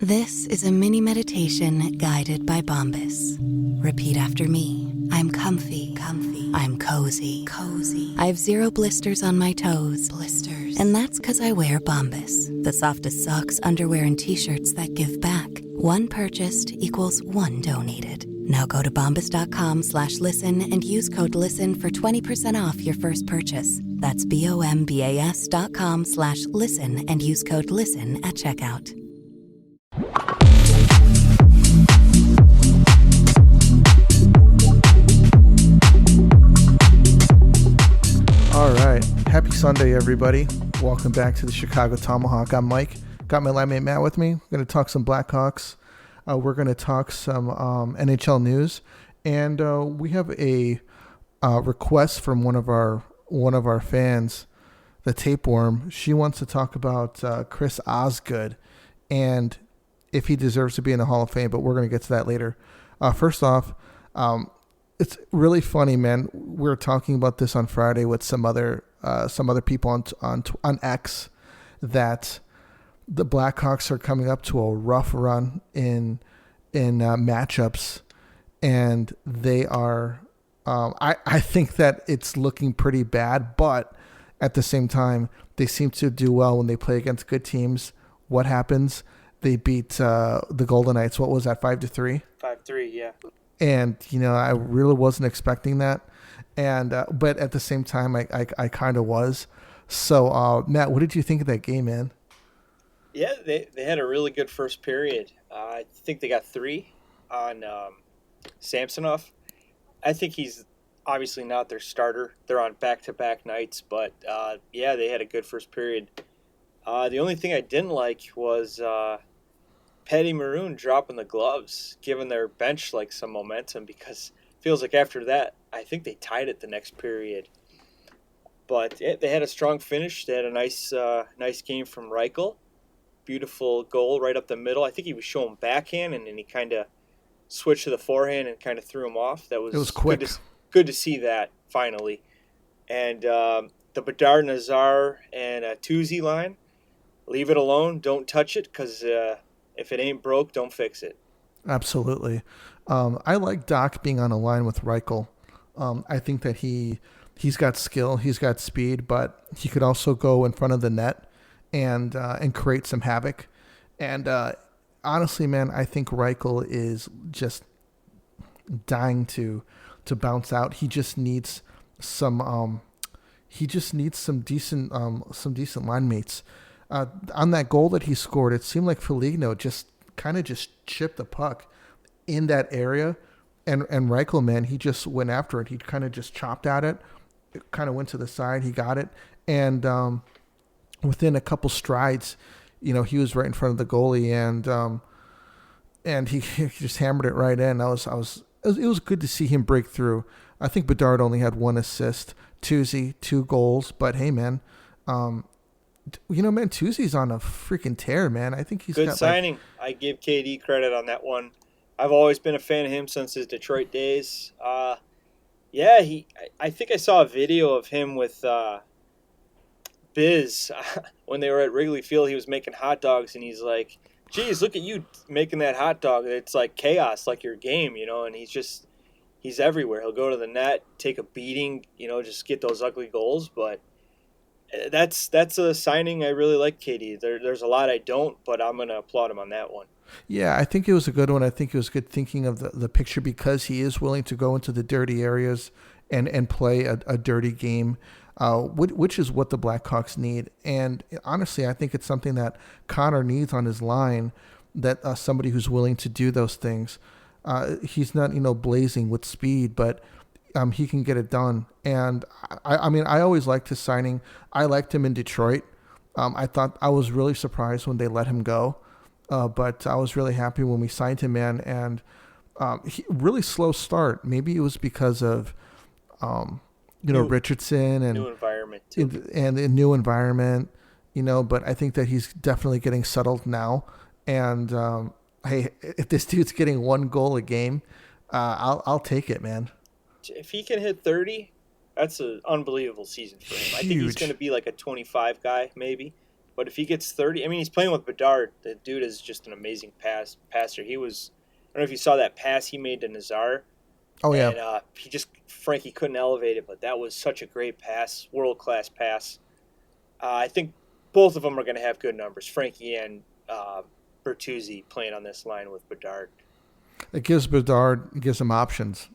This is a mini meditation guided by Bombas. Repeat after me. I'm comfy. I'm cozy. I have 0 blisters on my toes. And that's because I wear Bombas, the softest socks, underwear, and T-shirts that give back. One purchased equals one donated. Now go to bombas.com/listen and use code LISTEN for 20% off your first purchase. That's bombas.com/listen and use code LISTEN at checkout. All right. Happy Sunday, everybody. Welcome back to the Chicago Tomahawk. I'm Mike. Got my line mate Matt with me. We're going to talk some Blackhawks. We're going to talk some NHL news. And we have a request from one of our fans, the Tapeworm. She wants to talk about Crhis Osgood and if he deserves to be in the Hall of Fame, but we're going to get to that later. First off, it's really funny, man. We were talking about this on Friday with some other people on X, that the Blackhawks are coming up to a rough run in matchups, and they are. I think that it's looking pretty bad, but at the same time, they seem to do well when they play against good teams. What happens? They beat the Goldenknights. What was that? 5-3. 5-3, yeah. And, I really wasn't expecting that. And but at the same time, I kind of was. So, Matt, what did you think of that game, man? Yeah, they had a really good first period. I think they got 3 on Samsonov. I think he's obviously not their starter. They're on back-to-back nights. But, yeah, they had a good first period. The only thing I didn't like was Patty Maroon dropping the gloves, giving their bench some momentum, because it feels like after that, I think they tied it the next period. But they had a strong finish. They had a nice game from Reichel. Beautiful goal right up the middle. I think he was showing backhand, and then he kind of switched to the forehand and kind of threw him off. It was quick. Good to see that finally. And the Bedard, Nazar, and Bertuzzi line, leave it alone. Don't touch it, because if it ain't broke, don't fix it. Absolutely. I like Doc being on a line with Reichel. I think that he's got skill, he's got speed, but he could also go in front of the net and create some havoc. And honestly, man, I think Reichel is just dying to bounce out. He just needs some decent line mates. On that goal that he scored, it seemed like Foligno just chipped the puck in that area, and Reichel, man, he just went after it. He kind of just chopped at it. It kind of went to the side. He got it, and within a couple strides, he was right in front of the goalie, and he just hammered it right in. It was good to see him break through. I think Bedard only had 1 assist, Bertuzzi 2 goals, but hey, man. Man, Tuesday's on a freaking tear, man. I think he's good got signing. I give KD credit on that one. I've always been a fan of him since his Detroit days. Yeah, I think I saw a video of him with Biz when they were at Wrigley Field. He was making hot dogs, and he's like, "Geez, look at you making that hot dog. It's like chaos, like your game, And he's everywhere. He'll go to the net, take a beating, just get those ugly goals, but. That's a signing I really like, Katie. There's a lot I don't, but I'm going to applaud him on that one. Yeah, I think it was a good one. I think it was good thinking of the picture, because he is willing to go into the dirty areas and play a dirty game, which is what the Blackhawks need. And honestly, I think it's something that Connor needs on his line, that somebody who's willing to do those things. He's not, blazing with speed, but he can get it done. And I always liked his signing. I liked him in Detroit. I thought I was really surprised when they let him go. But I was really happy when we signed him in, and really slow start. Maybe it was because of, Richardson and new environment too. And a new environment, but I think that he's definitely getting settled now. And, hey, if this dude's getting 1 goal a game, I'll take it, man. If he can hit 30, that's an unbelievable season for him. I think he's going to be like a 25 guy, maybe. But if he gets 30, I mean, he's playing with Bedard. The dude is just an amazing passer. I don't know if you saw that pass he made to Nazar. Oh, yeah. And Frankie couldn't elevate it, but that was such a great pass, world-class pass. I think both of them are going to have good numbers, Frankie and Bertuzzi playing on this line with Bedard. It gives him options.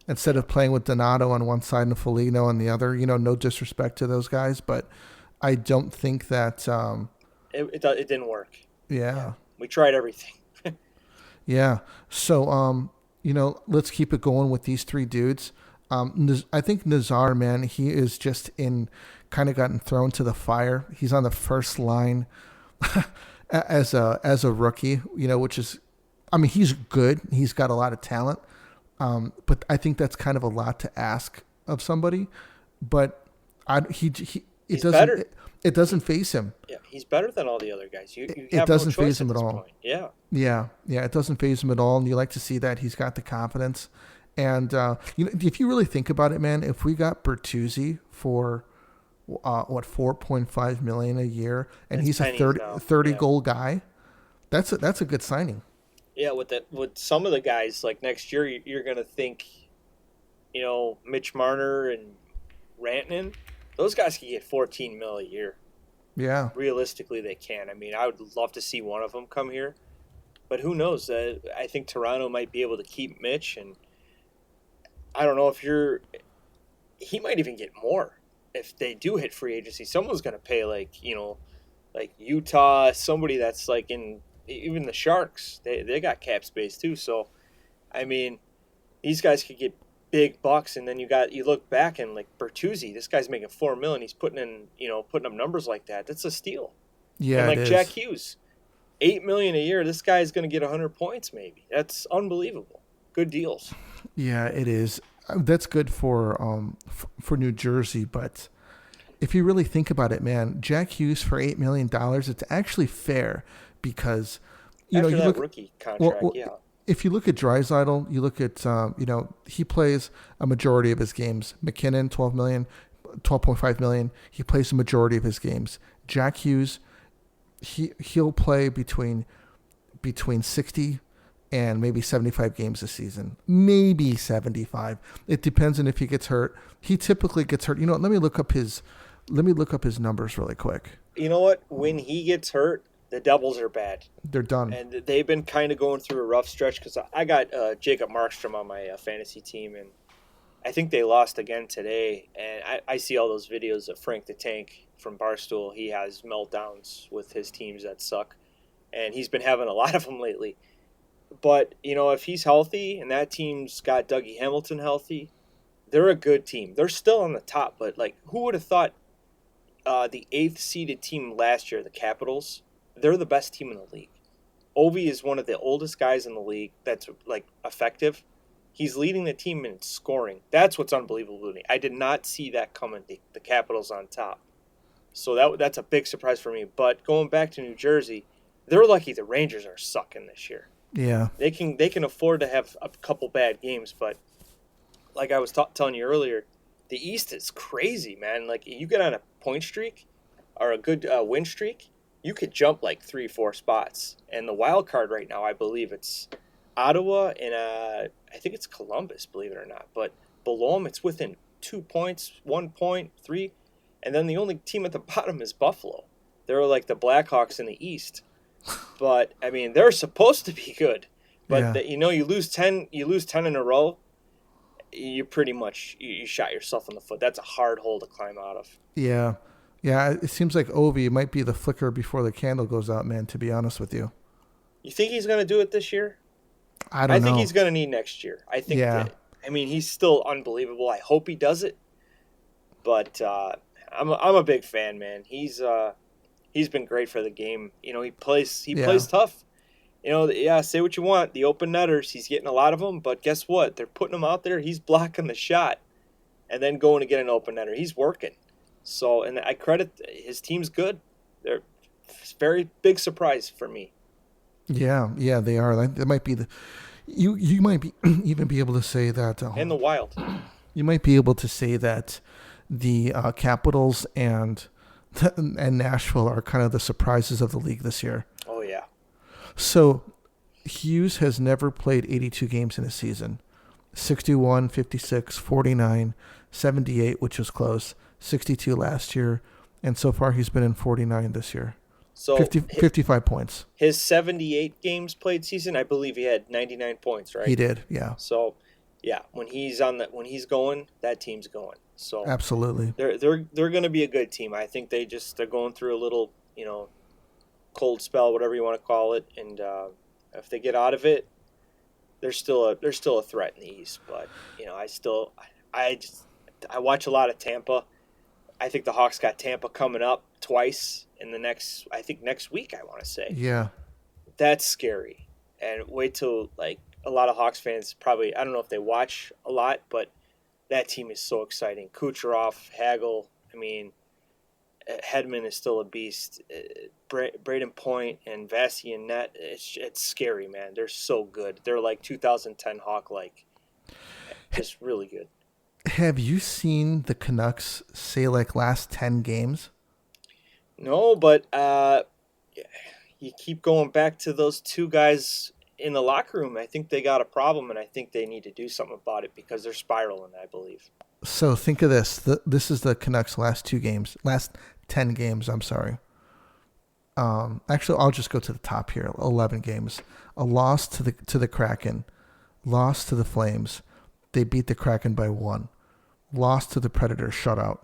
Instead of playing with Donato on one side and Foligno on the other, no disrespect to those guys, but I don't think that... It didn't work. Yeah. We tried everything. Yeah. So, let's keep it going with these three dudes. I think Nazar, man, he is just kind of gotten thrown to the fire. He's on the first line as a rookie, which is, I mean, he's good. He's got a lot of talent. But I think that's kind of a lot to ask of somebody. But it doesn't faze him. Yeah, he's better than all the other guys. It doesn't faze him at all. Point. Yeah. Yeah, it doesn't faze him at all, and you like to see that. He's got the confidence. And if you really think about it, man, if we got Bertuzzi for $4.5 million a year, and he's a 30 goal guy, that's a good signing. Yeah, with some of the guys, like next year, you're going to think, Mitch Marner and Rantanen, those guys can get $14 million a year. Yeah. Realistically, they can. I mean, I would love to see one of them come here. But who knows? I think Toronto might be able to keep Mitch, and I don't know he might even get more if they do hit free agency. Someone's going to pay like Utah, somebody that's like even the Sharks. They got cap space too. So, I mean, these guys could get big bucks, and then you look back and like Bertuzzi, this guy's making $4 million. He's putting up numbers like that. That's a steal. Yeah, and like Jack Hughes, $8 million a year. This guy's going to get 100 points maybe. That's unbelievable. Good deals. Yeah, it is. That's good for New Jersey, but if you really think about it, man, Jack Hughes for $8 million, it's actually fair because you look rookie contract. Yeah. If you look at Draisaitl, you look at he plays a majority of his games. McKinnon, $12.5 million. He plays the majority of his games. Jack Hughes, he'll play between 60 and maybe 75 games a season, maybe 75. It depends on if he gets hurt. He typically gets hurt. Let me look up his numbers really quick. You know what? When he gets hurt, the Devils are bad. They're done. And they've been kind of going through a rough stretch because I got Jacob Markstrom on my fantasy team, and I think they lost again today. And I see all those videos of Frank the Tank from Barstool. He has meltdowns with his teams that suck, and he's been having a lot of them lately. But, if he's healthy and that team's got Dougie Hamilton healthy, they're a good team. They're still on the top, but, who would have thought the 8th seeded team last year, the Capitals, they're the best team in the league. Ovi is one of the oldest guys in the league that's, effective. He's leading the team in scoring. That's what's unbelievable to me. I did not see that coming, the Capitals on top. So that's a big surprise for me. But going back to New Jersey, they're lucky the Rangers are sucking this year. Yeah. They can afford to have a couple bad games, but like I was telling you earlier, the East is crazy, man. You get on a point streak or a good win streak, you could jump 3-4 spots. And the wild card right now, I believe it's Ottawa and I think it's Columbus, believe it or not. But below them, it's within 2 points, 1 point, 3. And then the only team at the bottom is Buffalo. They're like the Blackhawks in the East. But I mean, they're supposed to be good. But yeah. You lose 10 in a row, you pretty much you shot yourself in the foot. That's a hard hole to climb out of. Yeah. Yeah, it seems like Ovi might be the flicker before the candle goes out, man, to be honest with you. You think he's going to do it this year? I don't know. I think he's going to need next year. I think he's still unbelievable. I hope he does it. But I'm a big fan, man. He's been great for the game. He plays tough. Say what you want. The open netters, he's getting a lot of them, but guess what? They're putting him out there. He's blocking the shot and then going to get an open netter. He's working. So, and I credit his team's good. They're very big surprise for me. Yeah, they are. That might be you might be even be able to say that. And the Wild. You might be able to say that the Capitals and and Nashville are kind of the surprises of the league this year. Oh, yeah. So Hughes has never played 82 games in a season. 61, 56, 49, 78, which was close, 62 last year, and so far he's been in 49 this year. So 55 points. His 78 games played season, I believe he had 99 points, right? He did, yeah. So, yeah, when he's going, that team's going. So absolutely, they're going to be a good team. I think they're going through a little, cold spell, whatever you want to call it, and if they get out of it, they're still a threat in the East. But I watch a lot of Tampa. I think the Hawks got Tampa coming up twice in the next week, I want to say. Yeah. That's scary. And wait till, a lot of Hawks fans probably, I don't know if they watch a lot, but that team is so exciting. Kucherov, Hagel, Hedman is still a beast. Braden Point and Vasi and Net, it's scary, man. They're so good. They're like 2010 Hawk-like. Just really good. Have you seen the Canucks say last 10 games? No, but you keep going back to those two guys in the locker room. I think they got a problem, and I think they need to do something about it because they're spiraling, I believe. So think of this. This is the Canucks' last 10 games, I'm sorry. Actually, I'll just go to the top here. 11 games. A loss to the Kraken. Loss to the Flames. They beat the Kraken by 1. Lost to the Predators, shutout.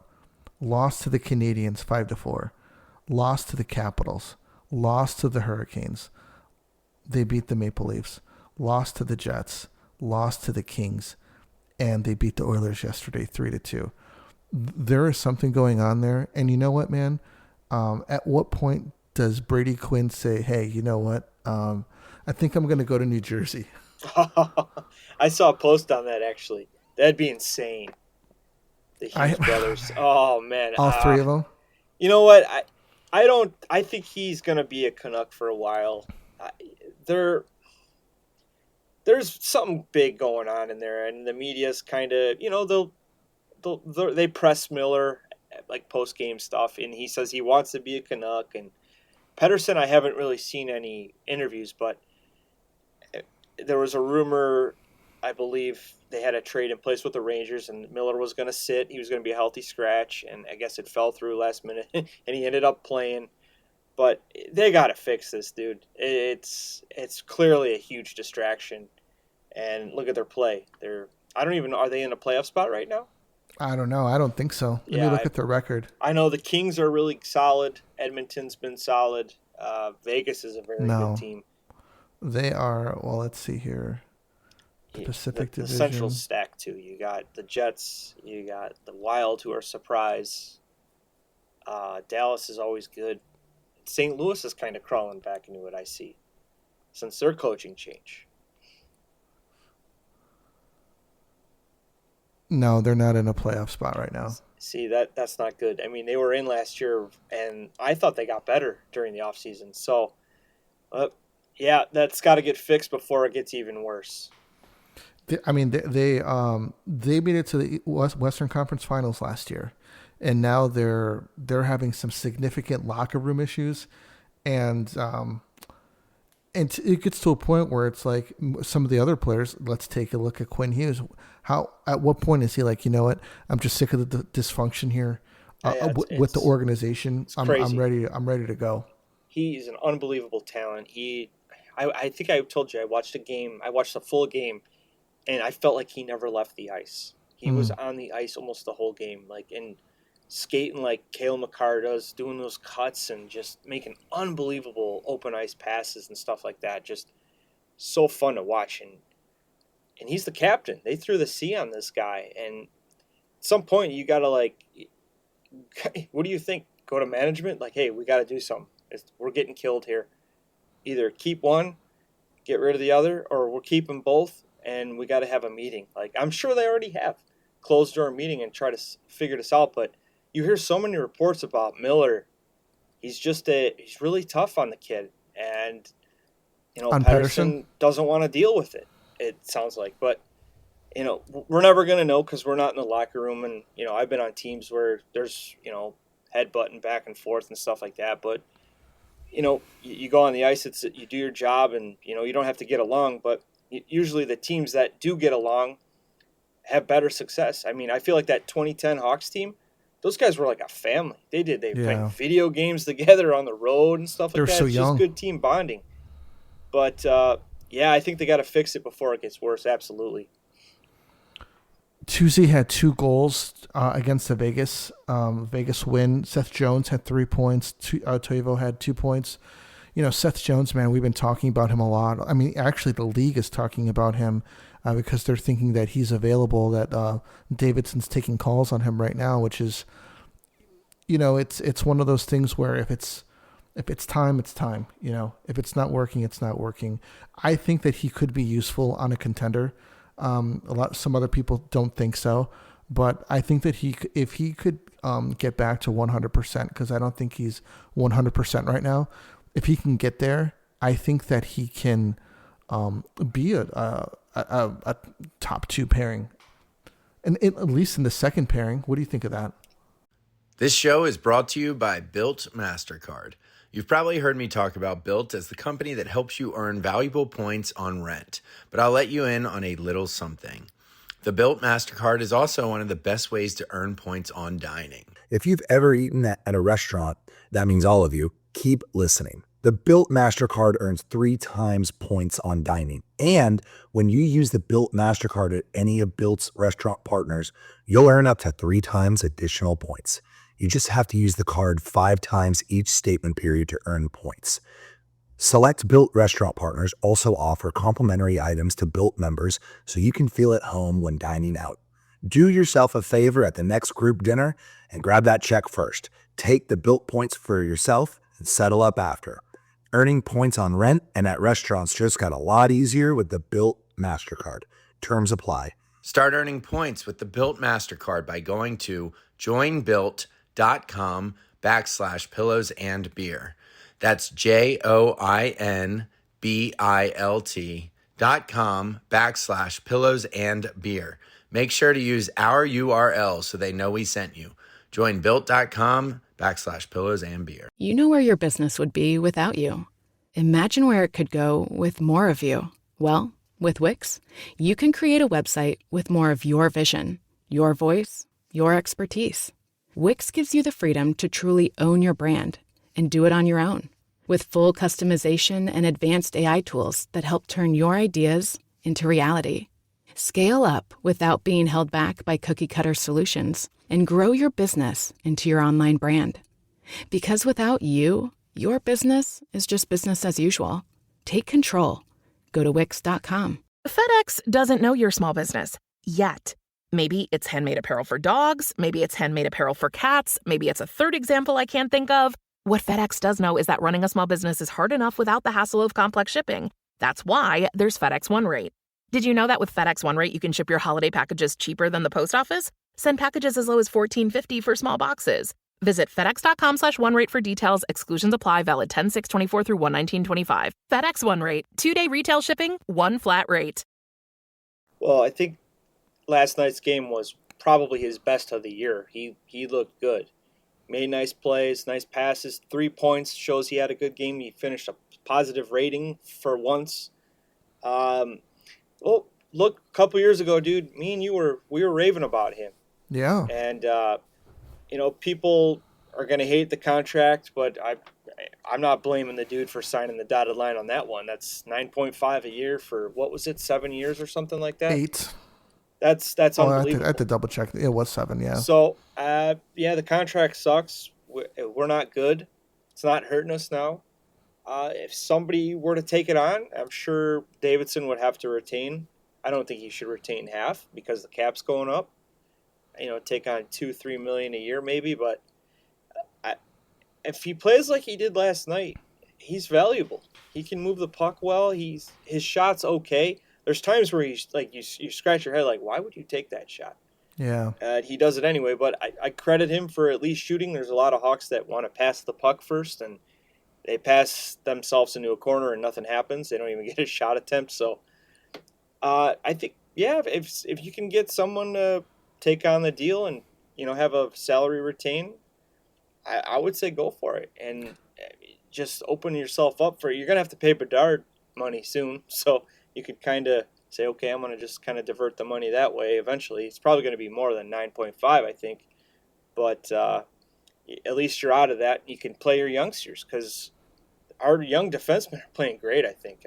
Lost to the Canadiens, 5-4. Lost to the Capitals. Lost to the Hurricanes. They beat the Maple Leafs. Lost to the Jets. Lost to the Kings. And they beat the Oilers yesterday, 3-2. There is something going on there. And you know what, man? At what point does Brady Quinn say, hey, you know what? I think I'm going to go to New Jersey. I saw a post on that, actually. That'd be insane. The Hughes brothers. Oh, man. All three of them? You know what? I think he's going to be a Canuck for a while. There's something big going on in there, and the media's kind of, they press Miller, post-game stuff, and he says he wants to be a Canuck. And Pettersson, I haven't really seen any interviews, but there was a rumor, I believe they had a trade in place with the Rangers, and Miller was going to sit. He was going to be a healthy scratch, and I guess it fell through last minute, and he ended up playing. But they got to fix this, dude. It's clearly a huge distraction. And look at their play. Are they in a playoff spot right now? I don't know. I don't think so. Let me look at their record. I know the Kings are really solid. Edmonton's been solid. Vegas is a very good team. They are, well, let's see here. The Pacific Division. The Central stack, too. You got the Jets. You got the Wild, who are a surprise. Dallas is always good. St. Louis is kind of crawling back into it, I see, since their coaching change. No, they're not in a playoff spot right now. See, that's not good. They were in last year, and I thought they got better during the offseason. So, that's got to get fixed before it gets even worse. They made it to the Western Conference Finals last year, and now they're having some significant locker room issues, and it gets to a point where it's like some of the other players. Let's take a look at Quinn Hughes. At what point is he like, you know what? I'm just sick of the dysfunction here with the organization. I'm ready to go. He's an unbelievable talent. I think I told you I watched a full game, and I felt like he never left the ice. He was on the ice almost the whole game, and skating like Cale Makar does, doing those cuts and just making unbelievable open ice passes and stuff like that. Just so fun to watch. And he's the captain. They threw the C on this guy. And at some point, you got to, what do you think? Go to management? Hey, we got to do something. We're getting killed here. Either keep one, get rid of the other, or we'll keep them both, and we got to have a meeting. I'm sure they already have closed door meeting and try to figure this out, but you hear so many reports about Miller. He's really tough on the kid, and Pettersson doesn't want to deal with it. It sounds like, but we're never going to know because we're not in the locker room, and I've been on teams where there's headbutting back and forth and stuff like that. But you go on the ice, you do your job, and you don't have to get along. But usually the teams that do get along have better success. I mean, I feel like that 2010 Hawks team, those guys were like a family. They played video games together on the road and stuff like that. So it's young. Just good team bonding. But I think they got to fix it before it gets worse. Absolutely. Tuesday had 2 goals against the Vegas win. Seth Jones had 3 points. Toivo had 2 points. Seth Jones, man, we've been talking about him a lot. I mean, actually, the league is talking about him because they're thinking that he's available, that Davidson's taking calls on him right now, which is, it's one of those things where if it's time, it's time. If it's not working, it's not working. I think that he could be useful on a contender. Some other people don't think so, but I think that if he could get back to 100%, because I don't think he's 100% right now. If he can get there, I think that he can be a top 2 pairing, and at least in the second pairing. What do you think of that? This show is brought to you by Built MasterCard. You've probably heard me talk about Built as the company that helps you earn valuable points on rent, but I'll let you in on a little something. The Built MasterCard is also one of the best ways to earn points on dining. If you've ever eaten at a restaurant, that means all of you, keep listening. The Built MasterCard earns 3 times points on dining. And when you use the Built MasterCard at any of Built's restaurant partners, you'll earn up to 3 times additional points. You just have to use the card 5 times each statement period to earn points. Select Built restaurant partners also offer complimentary items to Built members so you can feel at home when dining out. Do yourself a favor at the next group dinner and grab that check first. Take the Built points for yourself and settle up after. Earning points on rent and at restaurants just got a lot easier with the Built MasterCard. Terms apply. Start earning points with the Built MasterCard by going to joinbuilt.com/pillows-and-beer. That's joinbilt.com/pillows-and-beer. Make sure to use our URL so they know we sent you. Join built.com/pillows-and-beer. You know where your business would be without you. Imagine where it could go with more of you. Well, with Wix, you can create a website with more of your vision, your voice, your expertise. Wix gives you the freedom to truly own your brand and do it on your own. With full customization and advanced AI tools that help turn your ideas into reality. Scale up without being held back by cookie-cutter solutions and grow your business into your online brand. Because without you, your business is just business as usual. Take control. Go to Wix.com. FedEx doesn't know your small business yet. Maybe it's handmade apparel for dogs. Maybe it's handmade apparel for cats. Maybe it's a third example I can't think of. What FedEx does know is that running a small business is hard enough without the hassle of complex shipping. That's why there's FedEx One Rate. Did you know that with FedEx One Rate, you can ship your holiday packages cheaper than the post office? Send packages as low as $14.50 for small boxes. Visit FedEx.com/OneRate for details. Exclusions apply. Valid 10/6/24 through 1/19/25. FedEx One Rate. 2-day retail shipping. One flat rate. Well, I think last night's game was probably his best of the year. He looked good. Made nice plays, nice passes. 3 points shows he had a good game. He finished a positive rating for once. Well, look, a couple years ago, dude, me and we were raving about him. Yeah. And people are going to hate the contract, but I'm not blaming the dude for signing the dotted line on that one. That's 9.5 a year for, what was it, 7 years or something like that? 8. That's unbelievable. I had to double check. It was 7, yeah. So, the contract sucks. We're not good. It's not hurting us now. If somebody were to take it on, I'm sure Davidson would have to retain. I don't think he should retain half because the cap's going up. Take on $2-3 million a year maybe, but if he plays like he did last night, he's valuable. He can move the puck well. His shot's okay. There's times where he's like you scratch your head like, why would you take that shot? Yeah. He does it anyway, but I credit him for at least shooting. There's a lot of Hawks that want to pass the puck first, and they pass themselves into a corner and nothing happens. They don't even get a shot attempt. So I think, if you can get someone to take on the deal and have a salary retain, I would say go for it and just open yourself up for it. You're going to have to pay Bedard money soon, so you could kind of say, okay, I'm going to just kind of divert the money that way eventually. It's probably going to be more than 9.5, I think, but at least you're out of that. You can play your youngsters because our young defensemen are playing great, I think.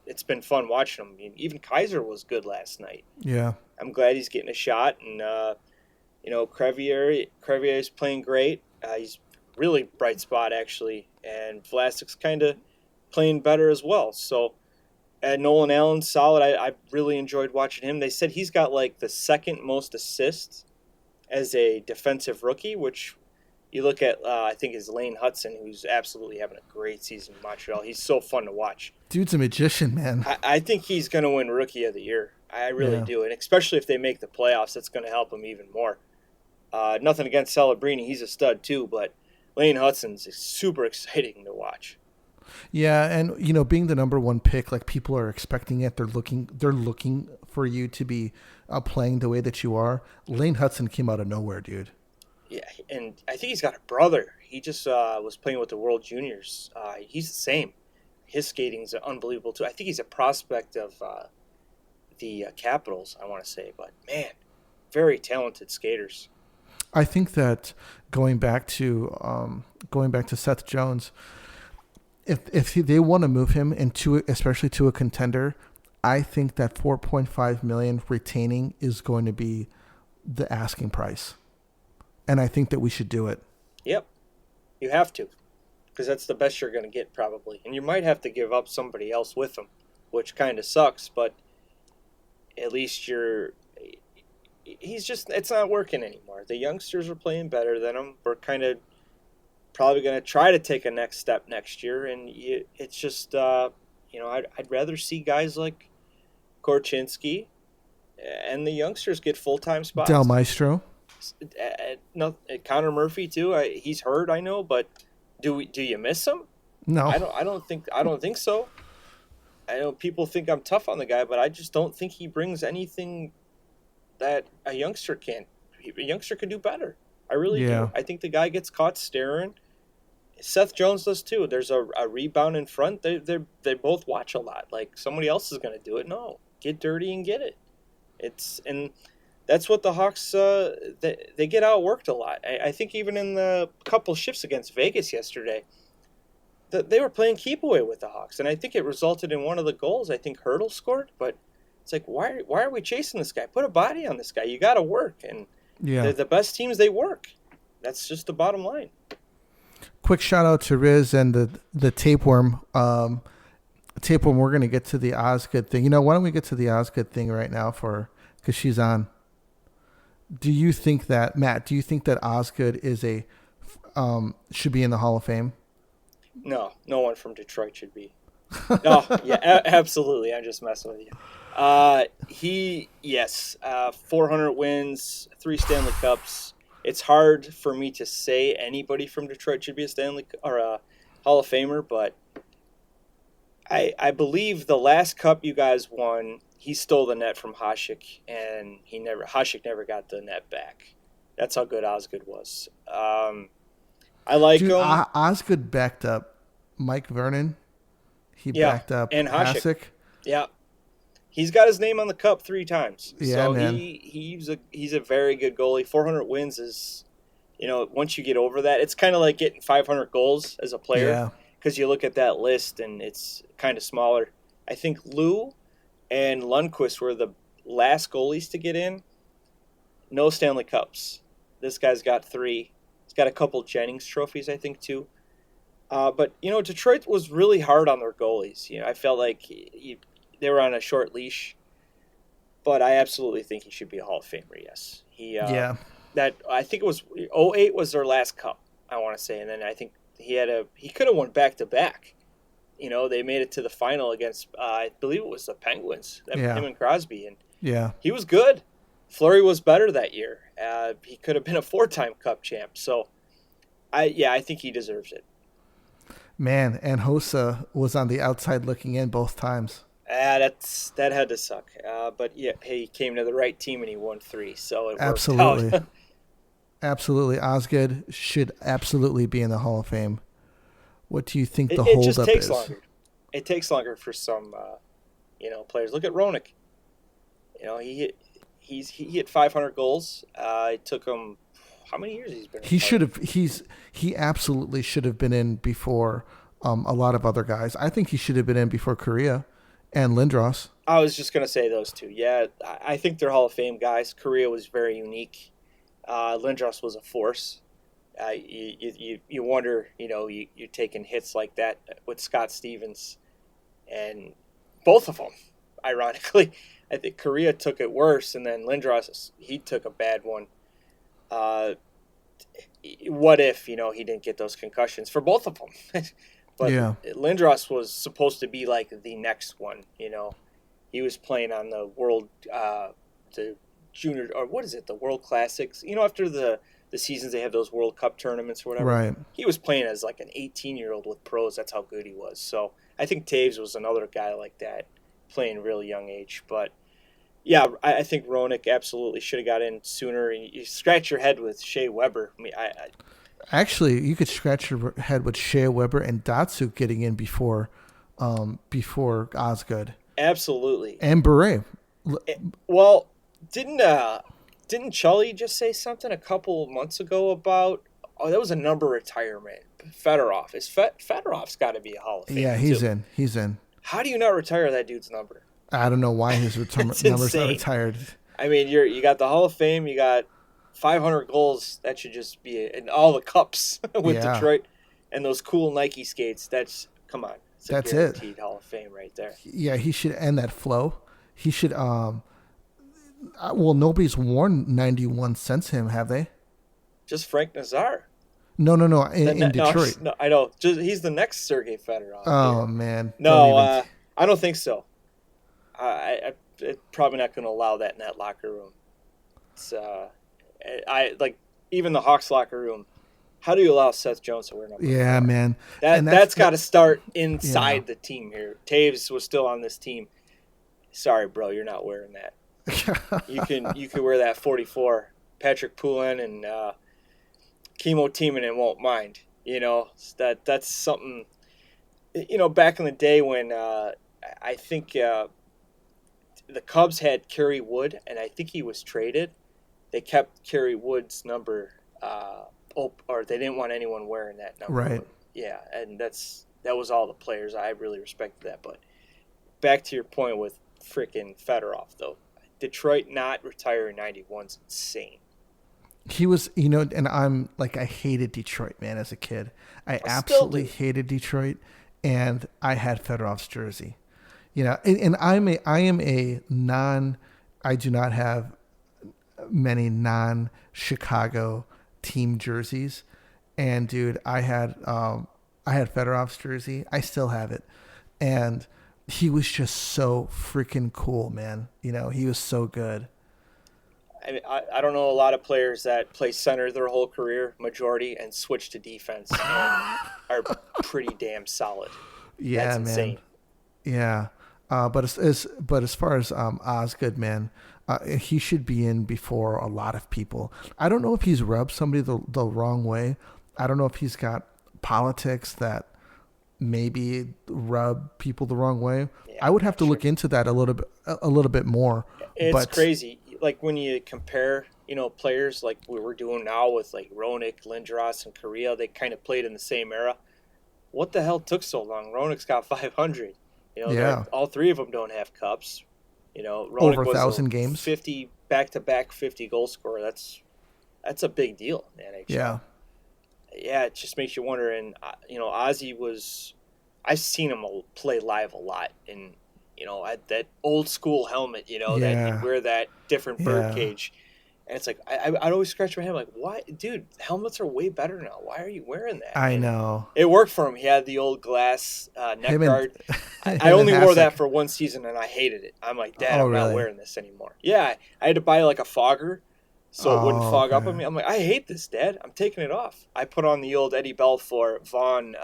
It's been fun watching them. I mean, even Kaiser was good last night. Yeah. I'm glad he's getting a shot, and Crhis is playing great. He's really bright spot, actually, and Vlasic's kind of playing better as well. So, Nolan Allen's solid. I really enjoyed watching him. They said he's got like the second most assists as a defensive rookie, which you look at, I think, is Lane Hudson, who's absolutely having a great season in Montreal. He's so fun to watch. Dude's a magician, man. I think he's going to win Rookie of the Year. I really do, and especially if they make the playoffs, that's going to help him even more. Nothing against Celebrini. He's a stud too, but Lane Hudson's super exciting to watch. Yeah, and being the number one pick, like people are expecting it. They're looking for you to be playing the way that you are. Lane Hudson came out of nowhere, dude. Yeah, and I think he's got a brother. He just was playing with the World Juniors. He's the same. His skating's unbelievable too. I think he's a prospect of the Capitals, I want to say, but man, very talented skaters. I think that going back to Seth Jones, if they want to move him especially to a contender, I think that $4.5 million retaining is going to be the asking price, and I think that we should do it. Yep, you have to, because that's the best you're going to get probably, and you might have to give up somebody else with him, which kind of sucks, but at least it's not working anymore. The youngsters are playing better than him. We're kind of probably going to try to take a next step next year, and it's just, I'd rather see guys like Korchinski and the youngsters get full-time spots. Del Maestro. Connor Murphy too. He's hurt, I know, but do you miss him? No. I don't think so. I know people think I'm tough on the guy, but I just don't think he brings anything that a youngster can't. A youngster could do better. I really do. I think the guy gets caught staring. Seth Jones does too. There's a rebound in front. They both watch a lot. Like somebody else is going to do it. No, get dirty and get it. And that's what the Hawks they get outworked a lot. I think even in the couple shifts against Vegas yesterday, they were playing keep away with the Hawks, and I think it resulted in one of the goals. I think Hurdle scored, but it's like why are we chasing this guy? Put a body on this guy. You got to work, and the best teams, they work. That's just the bottom line. Quick shout out to Riz and the tapeworm. Tapeworm, we're going to get to the Osgood thing. Why don't we get to the Osgood thing right now because she's on. Do you think that, Matt, Osgood is should be in the Hall of Fame? No one from Detroit should be. No, yeah, absolutely. I'm just messing with you. 400 wins, 3 Stanley Cups. It's hard for me to say anybody from Detroit should be a Hall of Famer, but I believe the last cup you guys won, he stole the net from Hasek, and Hasek never got the net back. That's how good Osgood was. I like him. Osgood backed up Mike Vernon. He backed up and Hasek. Yeah. He's got his name on the cup 3 times. Yeah, so man. He's a very good goalie. 400 wins is, once you get over that, it's kind of like getting 500 goals as a player. Yeah. Because you look at that list and it's kind of smaller. I think Lou and Lundqvist were the last goalies to get in. No Stanley Cups. This guy's got 3. He's got a couple Jennings trophies, I think, too. But, Detroit was really hard on their goalies. I felt like they were on a short leash. But I absolutely think he should be a Hall of Famer, yes. I think it was 2008 was their last cup, I want to say. And then I think he could have won back-to-back. They made it to the final against, I believe it was the Penguins, him and Crosby. And he was good. Fleury was better that year. He could have been a 4-time Cup champ. So, I think he deserves it. Man, and Hossa was on the outside looking in both times. That had to suck. But, he came to the right team and he won 3. So, it worked Absolutely. out. Absolutely. Osgood should absolutely be in the Hall of Fame. What do you think the It holdup just takes is? longer. It takes longer for some, players. Look at Roenick. He hit 500 goals. It took him how many years he's been? He absolutely should have been in before a lot of other guys. I think he should have been in before Crhis and Lindros. I was just gonna say those two. Yeah, I think they're Hall of Fame guys. Crhis was very unique. Lindros was a force. You wonder, you're taking hits like that with Scott Stevens, and both of them, ironically, I think Crhis took it worse, and then Lindros, he took a bad one. What if, he didn't get those concussions for both of them? But yeah. Lindros was supposed to be like the next one, He was playing on the world, the junior, or what is it, the World Classics? After the seasons they have those World Cup tournaments or whatever. Right. He was playing as like an 18-year-old with pros. That's how good he was. So I think Taves was another guy like that, playing really young age. But yeah, I think Roenick absolutely should have got in sooner. And you scratch your head with Shea Weber. I mean, Actually, you could scratch your head with Shea Weber and Datsuk getting in before Osgood. Absolutely. And Beret. Well, didn't Chully just say something a couple months ago about? Oh, that was a number retirement. Fedorov. Fedorov's got to be a Hall of Fame. Yeah, he's in. He's in. How do you not retire that dude's number? I don't know why his number's not retired. I mean, you got the Hall of Fame. You got 500 goals. That should just be it. And all the cups with Detroit and those cool Nike skates. Come on. That's guaranteed Hall of Fame right there. Yeah, he should end that flow. He should. Well, nobody's worn 91 since him, have they? Just Frank Nazar. No. In Detroit. No, I know. He's the next Sergei Fedorov. Oh man. No, I don't think so. I'm probably not going to allow that in that locker room. It's even the Hawks locker room. How do you allow Seth Jones to wear number 4? Yeah, man. That's got to start inside the team here. Taves was still on this team. Sorry, bro, you're not wearing that. You can wear that 44. Patrick Poulin and Kimo Timonen won't mind. That's something. Back in the day when I think the Cubs had Kerry Wood, and I think he was traded. They kept Kerry Wood's number, or they didn't want anyone wearing that number. Right. Yeah, and that was all the players. I really respected that. But back to your point with freaking Fedorov, though. Detroit not retiring 91 is insane. He was, and I'm like, I hated Detroit, man, as a kid. I absolutely hated Detroit, and I had Fedorov's jersey. And I do not have many non-Chicago team jerseys. And dude, I had Fedorov's jersey. I still have it. And he was just so freaking cool, man. He was so good. I mean, I don't know a lot of players that play center their whole career, majority, and switch to defense and are pretty damn solid. Yeah, that's man. Insane. Yeah. But as far as Osgood, man, he should be in before a lot of people. I don't know if he's rubbed somebody the wrong way. I don't know if he's got politics that maybe rub people the wrong way. Yeah, I would have to look into that a little bit more. It's crazy. Like when you compare, players like we were doing now with like Roenick, Lindros, and Crhis, they kind of played in the same era. What the hell took so long? Roenick's got 500. All three of them don't have cups. Roenick over 1,000 games, 50 back-to-back 50 goal scorer. That's a big deal in the NHL. Yeah, it just makes you wonder. And Ozzy was, I've seen him play live a lot, and at that old school helmet, that he'd wear that different bird cage, and it's like I'd always scratch my head like, why, dude? Helmets are way better now. Why are you wearing that? I know it worked for him. He had the old glass neck guard. I only wore that for one season, and I hated it. I'm like, Dad, I'm not wearing this anymore. Yeah, I had to buy like a fogger so it wouldn't fog up on me. I'm like, I hate this, Dad. I'm taking it off. I put on the old Eddie Belfour Vaughn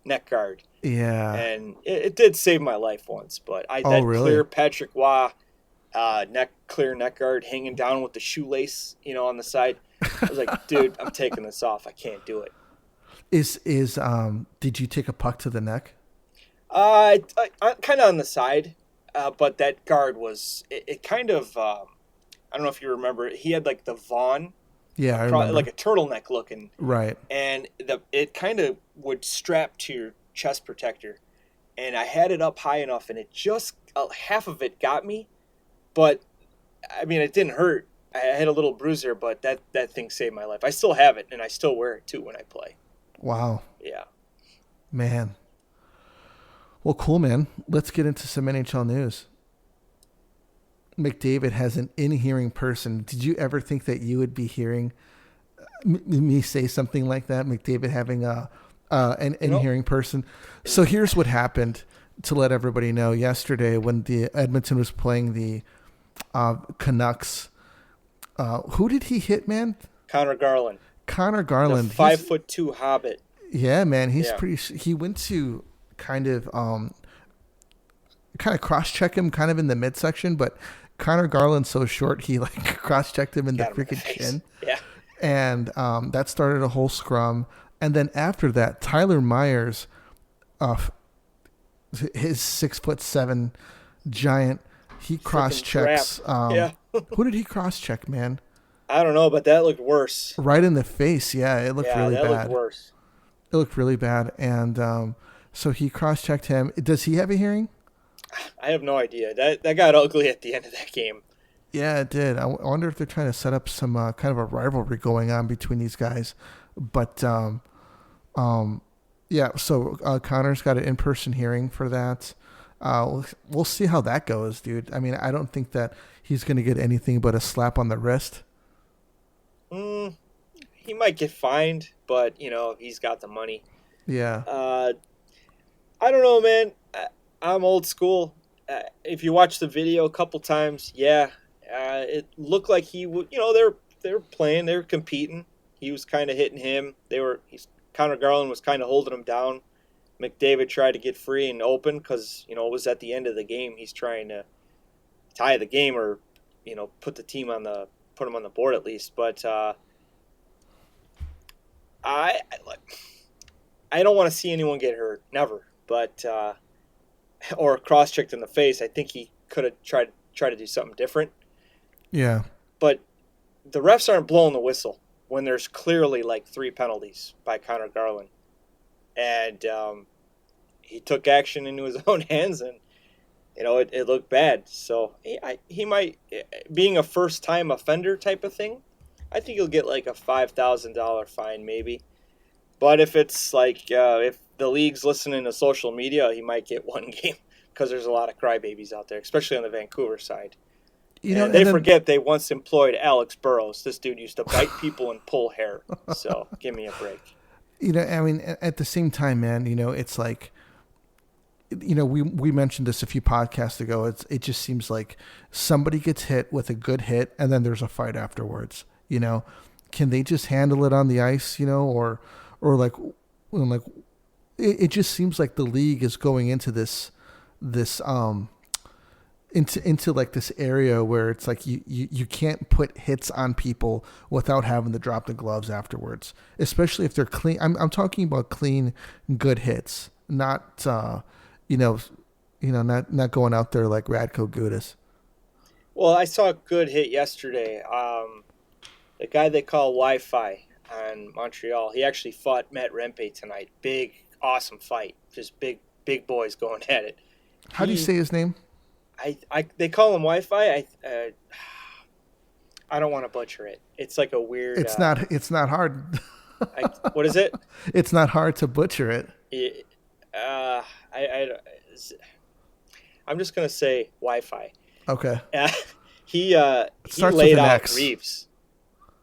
neck guard. Yeah, and it did save my life once, but clear Patrick Waugh clear neck guard hanging down with the shoelace, on the side. I was like, dude, I'm taking this off. I can't do it. Did you take a puck to the neck? I kind of on the side, but that guard was it kind of. I don't know if you remember. He had like the Vaughn, Yeah, I remember. like a turtleneck looking, Right. and it kind of would strap to your chest protector, and I had it up high enough, and it just half of it got me, but I mean it didn't hurt. I had a little bruise there, but that thing saved my life. I still have it, and I still wear it too when I play. Wow. Yeah. Man. Well, cool, man. Let's get into some NHL news. McDavid has an in-hearing person. Did you ever think that you would be hearing me say something like that? McDavid having an in-hearing person. So here's what happened, to let everybody know. Yesterday, when the Edmonton was playing the Canucks, who did he hit, man? Connor Garland. Connor Garland. The 5'2" hobbit. Yeah, man. He's pretty. He went to kind of cross-check him kind of in the midsection, but Connor Garland's so short, he like cross-checked him in the freaking chin. Yeah. And that started a whole scrum. And then after that, Tyler Myers, his 6'7" giant, he cross-checks. Who did he cross-check, man? I don't know, but that looked worse. Right in the face. Yeah, it looked really bad. Yeah, that looked worse. It looked really bad. And so he cross-checked him. Does he have a hearing? I have no idea. That got ugly at the end of that game. Yeah, it did. I wonder if they're trying to set up some kind of a rivalry going on between these guys. But, yeah, so Connor's got an in-person hearing for that. We'll see how that goes, dude. I mean, I don't think that he's going to get anything but a slap on the wrist. He might get fined, but, he's got the money. Yeah. I don't know, man. I'm old school. If you watch the video a couple times, it looked like he would. They're playing, they're competing. He was kind of hitting him. Connor Garland was kind of holding him down. McDavid tried to get free and open because it was at the end of the game. He's trying to tie the game or put him on the board at least. But I don't want to see anyone get hurt, never. But or cross-checked in the face. I think he could have tried to do something different. Yeah. But the refs aren't blowing the whistle when there's clearly like 3 penalties by Connor Garland. And he took action into his own hands, and it looked bad. So he might, being a first-time offender type of thing, I think he'll get like a $5,000 fine maybe. But if it's like if the league's listening to social media, he might get 1 game because there's a lot of crybabies out there, especially on the Vancouver side. They forget they once employed Alex Burrows. This dude used to bite people and pull hair. So give me a break. I mean, at the same time, man, it's like, we mentioned this a few podcasts ago. It just seems like somebody gets hit with a good hit and then there's a fight afterwards. Can they just handle it on the ice, or like it just seems like the league is going into this into like this area where it's like you can't put hits on people without having to drop the gloves afterwards, especially if they're clean. I'm talking about clean, good hits, not not going out there like Radko Gudas. Well, I saw a good hit yesterday. The guy they call Wi-Fi on Montreal, he actually fought Matt Rempe tonight. Big, awesome fight. Just big boys going at it. How do you say his name? They call him Wi-Fi. I don't want to butcher it. It's like a weird. It's not hard. What is it? It's not hard to butcher it. I'm just gonna say Wi-Fi. Okay. He laid out Reeves.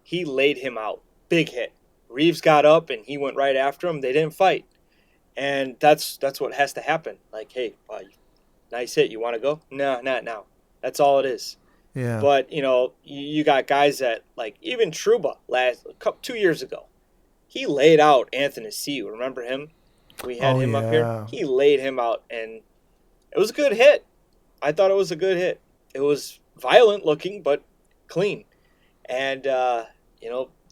He laid him out. Big hit. Reeves got up and he went right after him. They didn't fight, and that's what has to happen. Like, hey, nice hit. You want to go? No, not now. That's all it is. Yeah. But you got guys that like even Trouba 2 years ago, he laid out Anthony Siu. Remember him? We had him up here. He laid him out, and it was a good hit. I thought it was a good hit. It was violent looking, but clean. And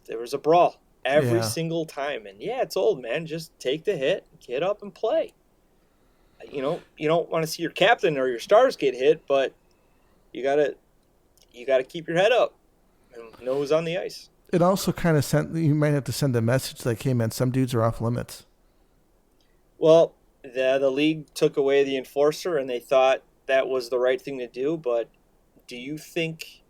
there was a brawl every Yeah. single time. And yeah, it's old, man. Just take the hit, get up and play. You don't want to see your captain or your stars get hit, but you gotta keep your head up and know who's on the ice. It also kind of you might have to send a message like, hey man, some dudes are off limits. Well, the league took away the enforcer, and they thought that was the right thing to do. But do you think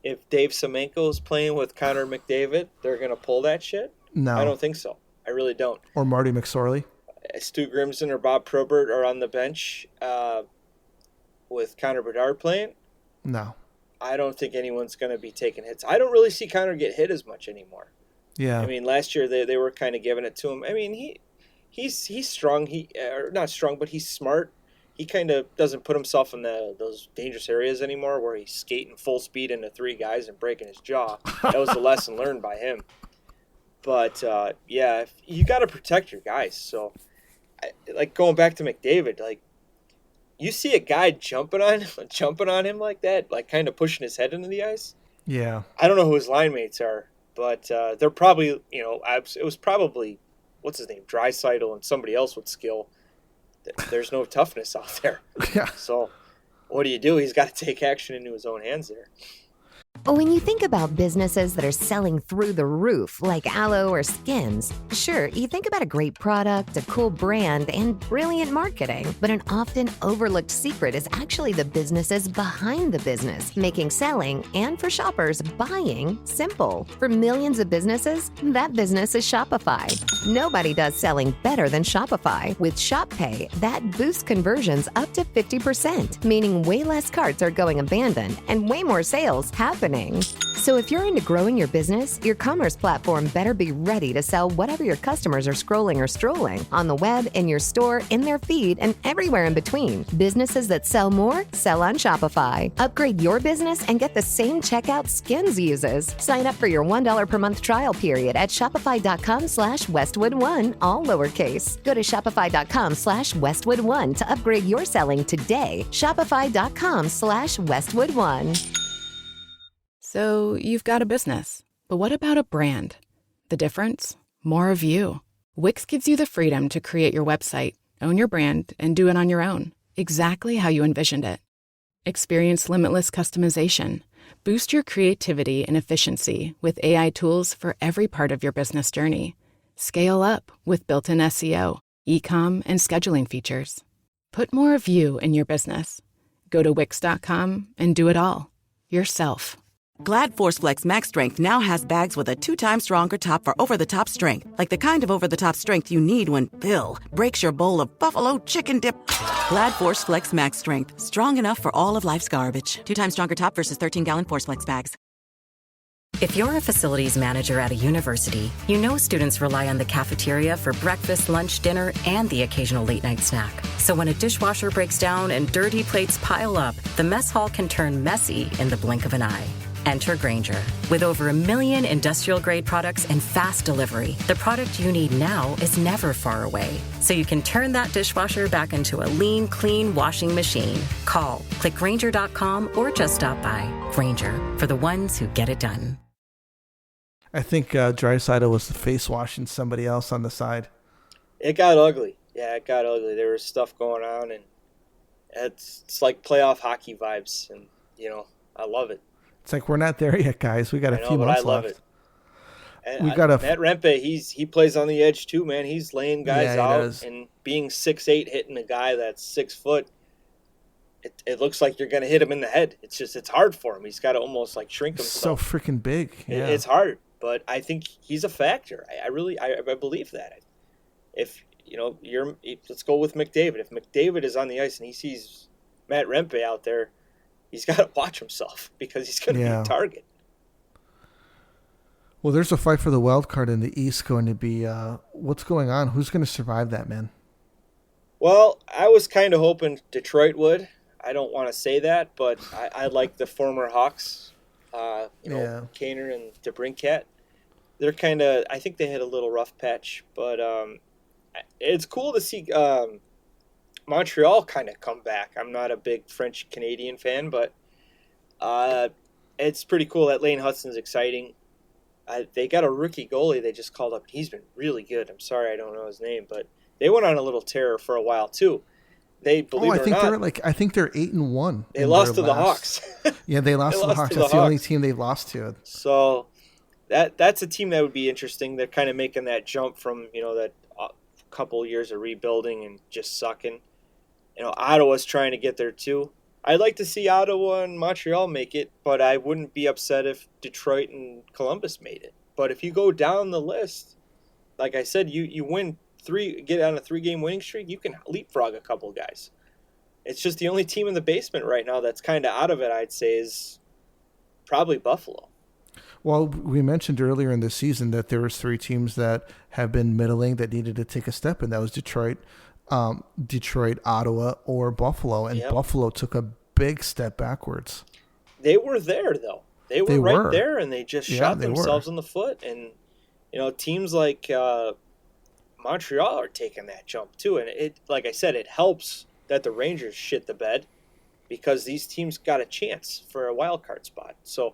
if Dave Semenko is playing with Connor McDavid, they're going to pull that shit? No. I don't think so. I really don't. Or Marty McSorley. Stu Grimson or Bob Probert are on the bench with Connor Bedard playing. No. I don't think anyone's going to be taking hits. I don't really see Connor get hit as much anymore. Yeah. I mean, last year they were kind of giving it to him. I mean, he's strong. Or not strong, but he's smart. He kind of doesn't put himself in those dangerous areas anymore where he's skating full speed into three guys and breaking his jaw. That was the lesson learned by him. But, yeah, you got to protect your guys. So, like going back to McDavid, like you see a guy jumping on him like that, like kind of pushing his head into the ice. Yeah. I don't know who his line mates are, but they're probably, it was probably, what's his name, Draisaitl and somebody else with skill. There's no toughness out there. Yeah. So what do? He's got to take action into his own hands there. When you think about businesses that are selling through the roof, like aloe or Skims, sure, you think about a great product, a cool brand, and brilliant marketing. But an often overlooked secret is actually the businesses behind the business, making selling and for shoppers, buying simple. For millions of businesses, that business is Shopify. Nobody does selling better than Shopify. With Shop Pay, that boosts conversions up to 50%, meaning way less carts are going abandoned and way more sales happening. So if you're into growing your business, your commerce platform better be ready to sell whatever your customers are scrolling or strolling on the web, in your store, in their feed, and everywhere in between. Businesses that sell more, sell on Shopify. Upgrade your business and get the same checkout Skims uses. Sign up for your $1 per month trial period at shopify.com/Westwood1, all lowercase. Go to shopify.com/Westwood1 to upgrade your selling today. Shopify.com/Westwood1. So you've got a business, but what about a brand? The difference? More of you. Wix gives you the freedom to create your website, own your brand, and do it on your own, exactly how you envisioned it. Experience limitless customization. Boost your creativity and efficiency with AI tools for every part of your business journey. Scale up with built-in SEO, e-com, and scheduling features. Put more of you in your business. Go to Wix.com and do it all yourself. Glad Force Flex Max Strength now has bags with a 2 times stronger top for over-the-top strength, like the kind of over-the-top strength you need when, Bill, breaks your bowl of buffalo chicken dip. Glad Force Flex Max Strength, strong enough for all of life's garbage. 2 times stronger top versus 13-gallon Force Flex bags. If you're a facilities manager at a university, you know students rely on the cafeteria for breakfast, lunch, dinner, and the occasional late-night snack. So when a dishwasher breaks down and dirty plates pile up, the mess hall can turn messy in the blink of an eye. Enter Grainger. With over 1 million industrial-grade products and fast delivery, the product you need now is never far away. So you can turn that dishwasher back into a lean, clean washing machine. Call, click Grainger.com, or just stop by. Grainger, for the ones who get it done. I think Draisaitl was face washing somebody else on the side. It got ugly. Yeah, it got ugly. There was stuff going on, and it's like playoff hockey vibes, and, I love it. It's like, we're not there yet, guys. We got a few months left. It. And Matt Rempe, he plays on the edge too, man. He's laying guys out and being 6'8", hitting a guy that's 6 foot. It looks like you're going to hit him in the head. It's hard for him. He's got to almost like shrink himself. So freaking big. Yeah. It's hard, but I think he's a factor. I believe that. If let's go with McDavid. If McDavid is on the ice and he sees Matt Rempe out there, he's got to watch himself because he's going to be a target. Well, there's a fight for the wild card in the East going to be. What's going on? Who's going to survive that, man? Well, I was kind of hoping Detroit would. I don't want to say that, but I like the former Hawks, Kaner and DeBrincat. They're kind of, I think they had a little rough patch, but it's cool to see Montreal kind of come back. I'm not a big French-Canadian fan, but it's pretty cool that Lane Hudson's exciting. They got a rookie goalie they just called up. He's been really good. I'm sorry I don't know his name, but they went on a little tear for a while too. They believe it or not, I think they're 8-1. They lost to the Hawks. Yeah, they lost to the Hawks. That's the only team they lost to. So that's a team that would be interesting. They're kind of making that jump from that couple years of rebuilding and just sucking. Ottawa's trying to get there too. I'd like to see Ottawa and Montreal make it, but I wouldn't be upset if Detroit and Columbus made it. But if you go down the list, like I said, you win get on a 3-game winning streak, you can leapfrog a couple guys. It's just the only team in the basement right now that's kind of out of it, I'd say, is probably Buffalo. Well, we mentioned earlier in the season that there was 3 teams that have been middling that needed to take a step, and that was Detroit, Ottawa, or Buffalo. And Buffalo took a big step backwards. They were there, though. They were right there, and they just shot themselves in the foot. And, teams like Montreal are taking that jump, too. And, like I said, it helps that the Rangers shit the bed because these teams got a chance for a wild card spot. So,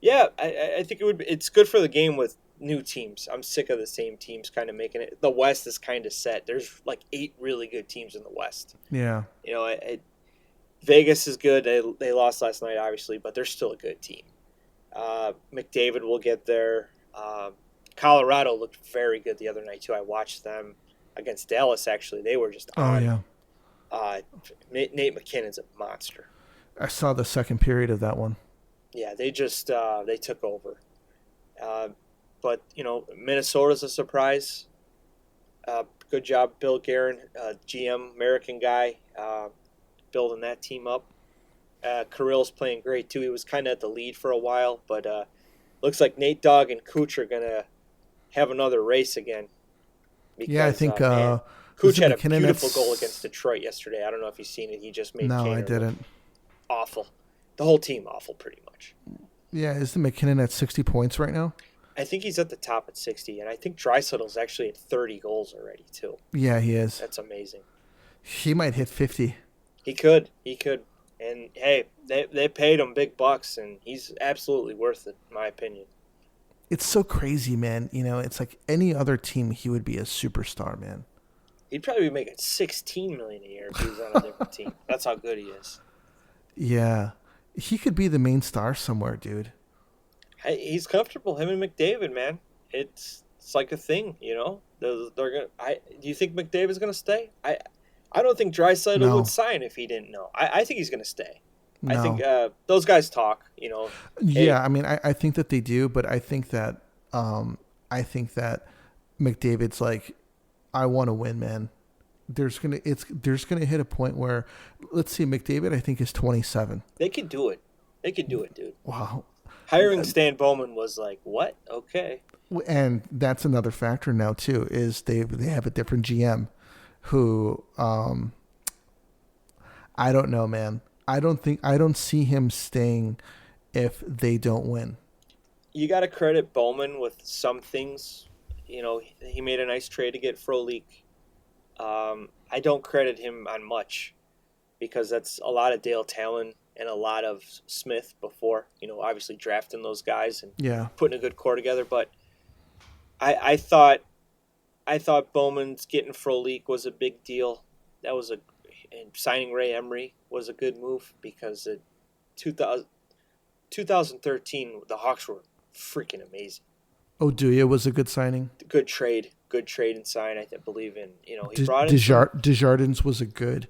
yeah, I think it's good for the game with new teams. I'm sick of the same teams kind of making it. The West is kind of set. There's like 8 really good teams in the West. Yeah. Vegas is good. They lost last night, obviously, but they're still a good team. McDavid will get there. Colorado looked very good the other night, too. I watched them against Dallas, actually. They were just on. Oh, yeah. Nate McKinnon's a monster. I saw the second period of that one. Yeah, they just they took over. But, Minnesota's a surprise. Good job, Bill Guerin, GM, American guy, building that team up. Crhis playing great, too. He was kind of at the lead for a while, but looks like Nate Dogg and Cooch are going to have another race again. Because, I think Cooch had a beautiful goal against Detroit yesterday. I don't know if you've seen it. He just made No, I didn't. Awful. The whole team awful, pretty much. Yeah, isn't McKinnon at 60 points right now? I think he's at the top at 60, and I think Draisaitl's actually at 30 goals already, too. Yeah, he is. That's amazing. He might hit 50. He could. And, hey, they paid him big bucks, and he's absolutely worth it, in my opinion. It's so crazy, man. It's like any other team, he would be a superstar, man. He'd probably be making $16 million a year if he was on a different team. That's how good he is. Yeah. He could be the main star somewhere, dude. He's comfortable. Him and McDavid, man. It's like a thing, They're gonna. Do you think McDavid's gonna stay? I don't think Draisaitl would sign if he didn't know. I think he's gonna stay. No. I think those guys talk. Yeah, I mean, I think that they do, but I think that McDavid's like, I want to win, man. There's gonna hit a point where, let's see, McDavid I think is 27. They could do it. Dude. Wow. Hiring Stan Bowman was like, what? Okay. And that's another factor now too, is they have a different GM who I don't know, man. I don't see him staying if they don't win. You got to credit Bowman with some things. He made a nice trade to get Frolik. I don't credit him on much because that's a lot of Dale Talon and a lot of Smith before, obviously drafting those guys and putting a good core together. But I thought Bowman's getting Frolik was a big deal. That was and signing Ray Emery was a good move because in 2013 the Hawks were freaking amazing. Oduya was a good signing. Good trade and sign. I believe in. He brought in Desjardins was a good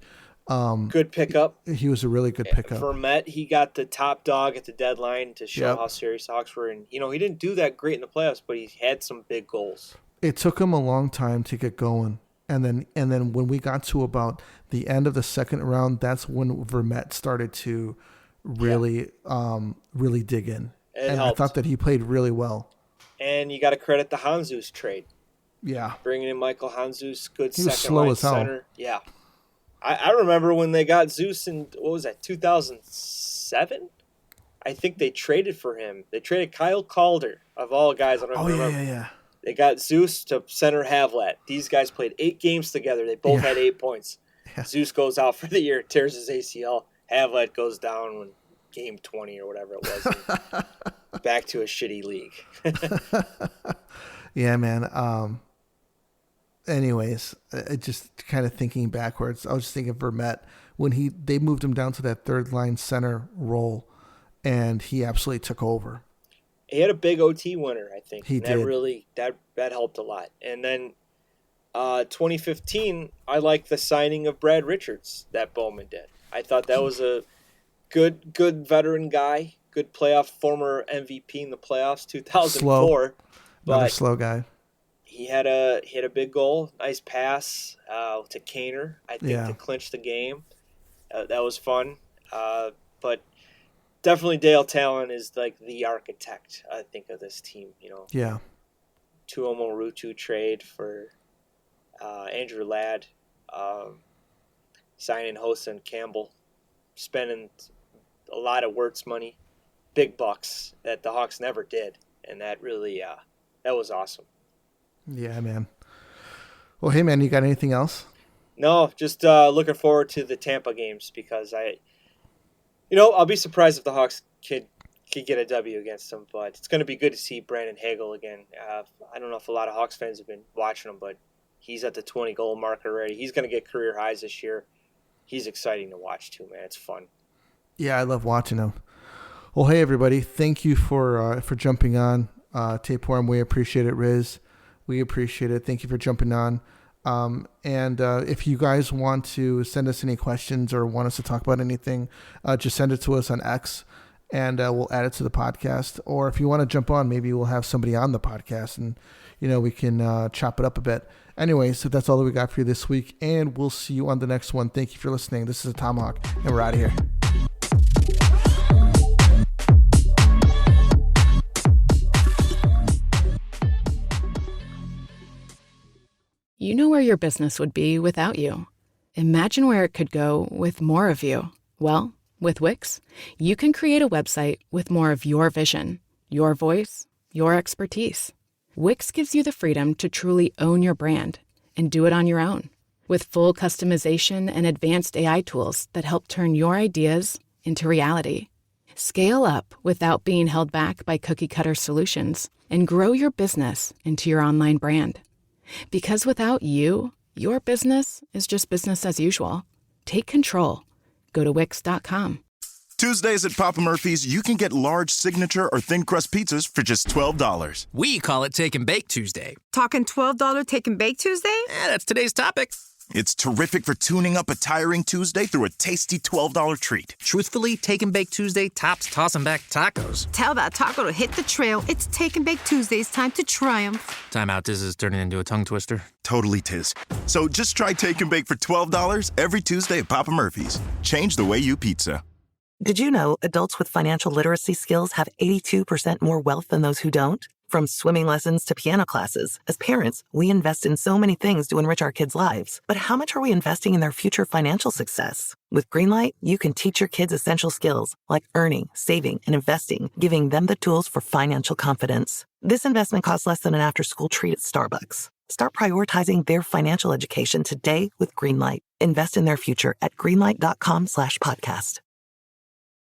pickup. He was a really good pickup. For Met, he got the top dog at the deadline to show how serious the Hawks were. And he didn't do that great in the playoffs, but he had some big goals. It took him a long time to get going, and then when we got to about the end of the second round, that's when Vermette started to really dig in. I thought that he played really well. And you got to credit the Hanzus trade. Yeah. Bringing in Michael Hanzus, good he was second slow line as hell. center. Yeah. I remember when they got Zeus in, 2007? I think they traded for him. They traded Kyle Calder, of all guys. I don't remember. Yeah. They got Zeus to center Havlat. These guys played 8 games together. They both had 8 points. Yeah. Zeus goes out for the year, tears his ACL. Havlat goes down when game 20 or whatever it was. back to a shitty league. Yeah, man. Anyways, just kind of thinking backwards, I was just thinking Vermette when they moved him down to that third line center role, and he absolutely took over. He had a big OT winner, I think. He and did. That really that helped a lot. And then 2015, I liked the signing of Brad Richards that Bowman did. I thought that was a good veteran guy, good former MVP in the playoffs, 2004. Slow. But Not a slow guy. he had a big goal, nice pass to Kaner, I think, to clinch the game. That was fun. But definitely Dale Talon is like the architect, I think, of this team. Yeah. Tuomo Ruutu trade for Andrew Ladd, signing Hosen Campbell, spending a lot of Wirtz money, big bucks that the Hawks never did, and that really that was awesome. Yeah, man. Well, hey, man, you got anything else? No, just looking forward to the Tampa games because I'll be surprised if the Hawks could get a W against them, but it's going to be good to see Brandon Hagel again. I don't know if a lot of Hawks fans have been watching him, but he's at the 20-goal mark already. He's going to get career highs this year. He's exciting to watch too, man. It's fun. Yeah, I love watching him. Well, hey, everybody. Thank you for jumping on Tapeworm. We appreciate it, Riz. We appreciate it. Thank you for jumping on. And if you guys want to send us any questions or want us to talk about anything, just send it to us on X, and we'll add it to the podcast. Or if you want to jump on, maybe we'll have somebody on the podcast, and we can chop it up a bit. Anyway, so that's all that we got for you this week, and we'll see you on the next one. Thank you for listening. This is a Tomahawk, and we're out of here. You know where your business would be without you. Imagine where it could go with more of you. Well, with Wix, you can create a website with more of your vision, your voice, your expertise. Wix gives you the freedom to truly own your brand and do it on your own. With full customization and advanced AI tools that help turn your ideas into reality. Scale up without being held back by cookie-cutter solutions and grow your business into your online brand. Because without you, your business is just business as usual. Take control. Go to Wix.com. Tuesdays at Papa Murphy's, you can get large signature or thin crust pizzas for just $12. We call it Take and Bake Tuesday. Talking $12 Take and Bake Tuesday? Yeah, that's today's topic. It's terrific for tuning up a tiring Tuesday through a tasty $12 treat. Truthfully, Take and Bake Tuesday tops tossing back tacos. Tell that taco to hit the trail. It's Take and Bake Tuesday's time to triumph. Time out, this is turning into a tongue twister. Totally tis. So just try Take and Bake for $12 every Tuesday at Papa Murphy's. Change the way you pizza. Did you know adults with financial literacy skills have 82% more wealth than those who don't? From swimming lessons to piano classes, as parents, we invest in so many things to enrich our kids' lives. But how much are we investing in their future financial success? With Greenlight, you can teach your kids essential skills like earning, saving, and investing, giving them the tools for financial confidence. This investment costs less than an after-school treat at Starbucks. Start prioritizing their financial education today with Greenlight. Invest in their future at greenlight.com/podcast.